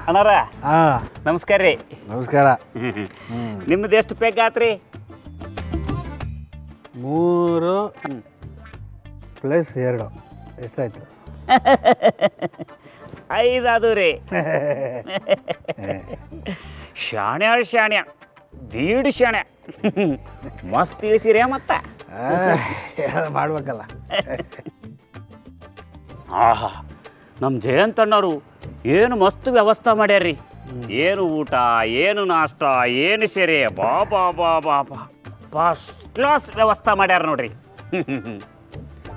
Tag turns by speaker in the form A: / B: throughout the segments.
A: ಅನಾರ
B: ಹಾಂ
A: ನಮಸ್ಕಾರ ರೀ.
B: ನಮಸ್ಕಾರ.
A: ನಿಮ್ದು ಎಷ್ಟು ಪೆಗ್ ಆತ್ರಿ?
B: 3 + 2 ಎಷ್ಟಾಯ್ತು?
A: 5 ಅದು ರೀ. ಶಾಣ್ಯ ದೀಡ್ ಶಾಣ್ಯ ಮಸ್ತ್ ತಿಳಿಸಿರಿ ಮತ್ತೆ.
B: ಮಾಡ್ಬೇಕಲ್ಲ.
A: ಆಹಾ, ನಮ್ಮ ಜಯಂತಣ್ಣವರು ಏನು ಮಸ್ತ್ ವ್ಯವಸ್ಥೆ ಮಾಡ್ಯಾರ್ರಿ. ಏನು ಊಟ, ಏನು ನಾಷ್ಟ, ಏನು ಸೇರೆ, ಬಾ ಬಾ ಬಾ ಬಾ ಬಾ ಫಸ್ಟ್ ಕ್ಲಾಸ್ ವ್ಯವಸ್ಥೆ ಮಾಡ್ಯಾರ ನೋಡ್ರಿ.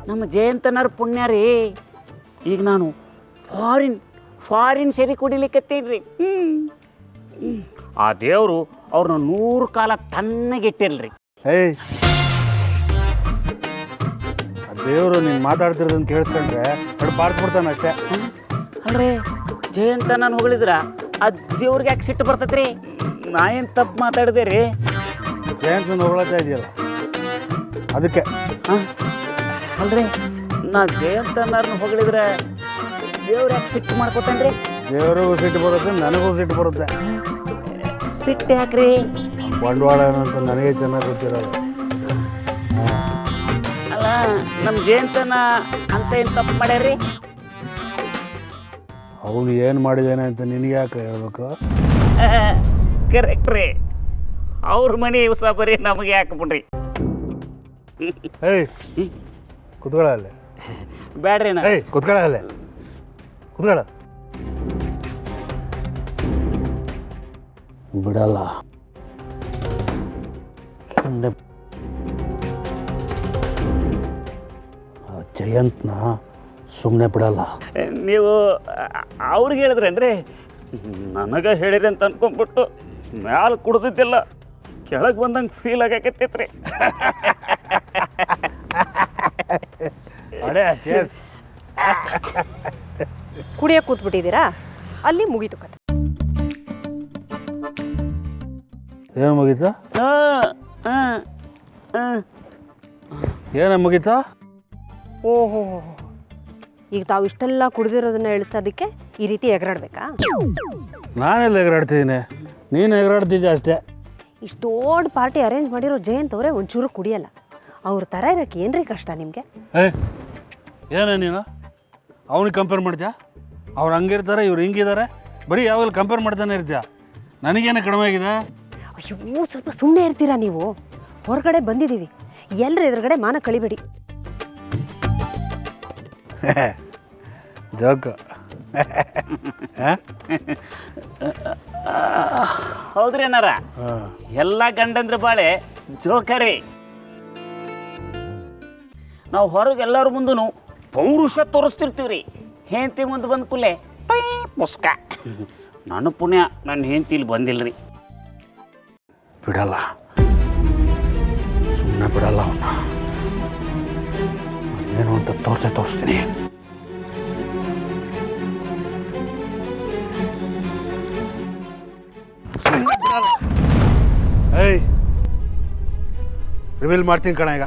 A: ನಮ್ಮ ಜಯಂತಣ್ಣವ್ರ ಪುಣ್ಯ ರೀ. ಈಗ ನಾನು ಫಾರಿನ್ ಸೇರಿ ಕುಡಿಲಿಕ್ಕತ್ತೀನ್ರಿ. ಆ ದೇವರು ಅವ್ರನ್ನ 100 ಕಾಲ ತಣ್ಣಗಿಟ್ಟಿಲ್ರಿ.
B: ಏಯ್, ದೇವರು ನೀನು ಮಾತಾಡ್ತಿರೋದನ್ನು ಕೇಳಿಸ್ಕೊಂಡ್ರೆ ನೋಡಿ ಬಾರ್ಸ್ಬಿಡ್ತಾನೆ ಅಷ್ಟೇ.
A: ಅಲ್ರಿ ಜಯಂತ ನಾನು ಹೊಗಳಿದ್ರ ಆ ದೇವ್ರಿಗೆ ಯಾಕೆ ಸಿಟ್ಟು ಬರ್ತೈತ್ರಿ? ನಾ ಏನು ತಪ್ಪು ಮಾತಾಡಿದೆ ರೀ?
B: ಜಯಂತನ ಹೊಗಳತ್ತಾ ಇದೆಯಲ್ಲ ಅದಕ್ಕೆ.
A: ಹಾಂ ಅಲ್ರಿ, ನಾ ಜಯಂತನವ್ರನ್ನ ಹೊಗಳಿದ್ರೆ ದೇವ್ರು ಯಾಕೆ ಸಿಟ್ಟು ಮಾಡ್ಕೊತಾನ್ರಿ?
B: ದೇವರಿಗೂ ಸಿಟ್ಟು ಬರುತ್ತೆ, ನನಗೂ ಸಿಟ್ಟು ಬರುತ್ತೆ.
A: ಸಿಟ್ಟು ಯಾಕ್ರಿ?
B: ಬಂಡವಾಳ ಏನಂತ ನನಗೆ ಚೆನ್ನಾಗಿ ಗೊತ್ತಿರೋದು.
A: ಅಲ್ಲ, ನಮ್ಮ ಜಯಂತನ ಅಂತ ಏನು ತಪ್ಪು ಮಾಡ್ಯಾರ್ರಿ?
B: ಅವನು ಏನು ಮಾಡಿದ್ದಾನೆ ಅಂತ ನಿನಗೆ ಯಾಕೆ ಹೇಳ್ಬೇಕು?
A: ಕರೆಕ್ಟ್ ರೀ. ಅವ್ರ ಮನೆ ಉಸ ಬರೀ ನಮಗೆ ಯಾಕೆ ಬಿಡ್ರಿ.
B: ಏಯ್ ಕುತ್ಕೊಳ್ಳ ಅಲ್ಲೇ.
A: ಬ್ಯಾಡ್ರಿ ನಾ.
B: ಏಯ್ ಕುತ್ಕೊಳ್ಳ ಅಲ್ಲೇ, ಕುತ್ಕೊಳ್ಳ. ಬಿಡಲ್ಲ, ಸುಮ್ಮನೆ ಜಯಂತ್ನ ಸುಮ್ಮನೆ ಬಿಡಲ್ಲ.
A: ನೀವು ಅವ್ರಿಗೆ ಹೇಳಿದ್ರೇನ್ರಿ? ನನಗೆ ಹೇಳಿರಿ ಅಂತ ಅನ್ಕೊಂಡ್ಬಿಟ್ಟು ಮ್ಯಾಲೆ ಕುಡ್ದಿದ್ದಿಲ್ಲ ಕೆಳಗೆ ಬಂದಂಗೆ ಫೀಲ್ ಆಗಕತ್ತೈತ್ರಿ.
C: ಕುಡಿಯೋಕೆ ಕೂತ್ಬಿಟ್ಟಿದ್ದೀರಾ? ಅಲ್ಲಿ ಮುಗೀತು ಕತೆ.
B: ಏನು ಮುಗೀತಾ? ಏನು ಮುಗೀತಾ?
C: ಓಹೋ, ಈಗ ತಾವು ಇಷ್ಟೆಲ್ಲ ಕುಡಿದಿರೋದನ್ನ ಇಳಿಸೋದಕ್ಕೆ ಈ ರೀತಿ ಎಗರಾಡ್ಬೇಕಾ?
B: ನಾನೆಲ್ಲ ಎಗರಾಡ್ತಿದ್ದೀನಿ, ನೀನು ಎಗರಾಡ್ತಿದ್ದೆ ಅಷ್ಟೇ.
C: ಇಷ್ಟು ದೊಡ್ಡ ಪಾರ್ಟಿ ಅರೇಂಜ್ ಮಾಡಿರೋ ಜಯಂತ್ ಅವರೇ ಒಂಚೂರು ಕುಡಿಯಲ್ಲ. ಅವ್ರ ಥರ ಇರೋಕ್ಕೆ ಏನ್ರಿ ಕಷ್ಟ ನಿಮಗೆ?
B: ಏನೇ ನೀನು ಅವ್ನಿಗೆ ಕಂಪೇರ್ ಮಾಡ್ತೀಯಾ? ಅವ್ರು ಹಂಗಿರ್ತಾರೆ, ಇವ್ರು ಹಿಂಗಿದ್ದಾರೆ, ಬರೀ ಯಾವಾಗಲೂ ಕಂಪೇರ್ ಮಾಡ್ತಾನೆ ಇರ್ತೀಯ. ನನಗೇನು ಕಡಿಮೆ ಆಗಿದೆ?
C: ಅಯ್ಯೋ, ಸ್ವಲ್ಪ ಸುಮ್ಮನೆ ಇರ್ತೀರಾ ನೀವು? ಹೊರಗಡೆ ಬಂದಿದ್ದೀವಿ, ಎಲ್ಲರ ಎದುರುಗಡೆ ಮಾನ ಕಳಿಬೇಡಿ.
B: ಜೋಕು.
A: ಹೌದ್ರಿ ಅನ್ನಾರ, ಎಲ್ಲ ಗಂಡಂದ್ರ ಬಾಳೆ ಜೋಕರಿ. ನಾವು ಹೊರಗೆ ಎಲ್ಲರ ಮುಂದೂ ಪೌರುಷ ತೋರಿಸ್ತಿರ್ತೀವ್ರಿ. ಹೆಂಡತಿ ಮುಂದೆ ಬಂದ ಕೂಲೆ ಪುಸ್ಕ. ನನ್ನ ಪುಣ್ಯ ನನ್ನ ಹೆಂಡತಿ ಇಲ್ಲಿ ಬಂದಿಲ್ರಿ.
B: ಬಿಡಲ್ಲ, ಸುಮ್ಮನೆ ಬಿಡಲ್ಲ ಅವನ್ನ. ಏನು ಅಂತ ತೋರಿಸ್ತೀನಿ. ಏಯ್, ರಿವೀಲ್ ಮಾಡ್ತೀನಿ ಕಣ ಈಗ.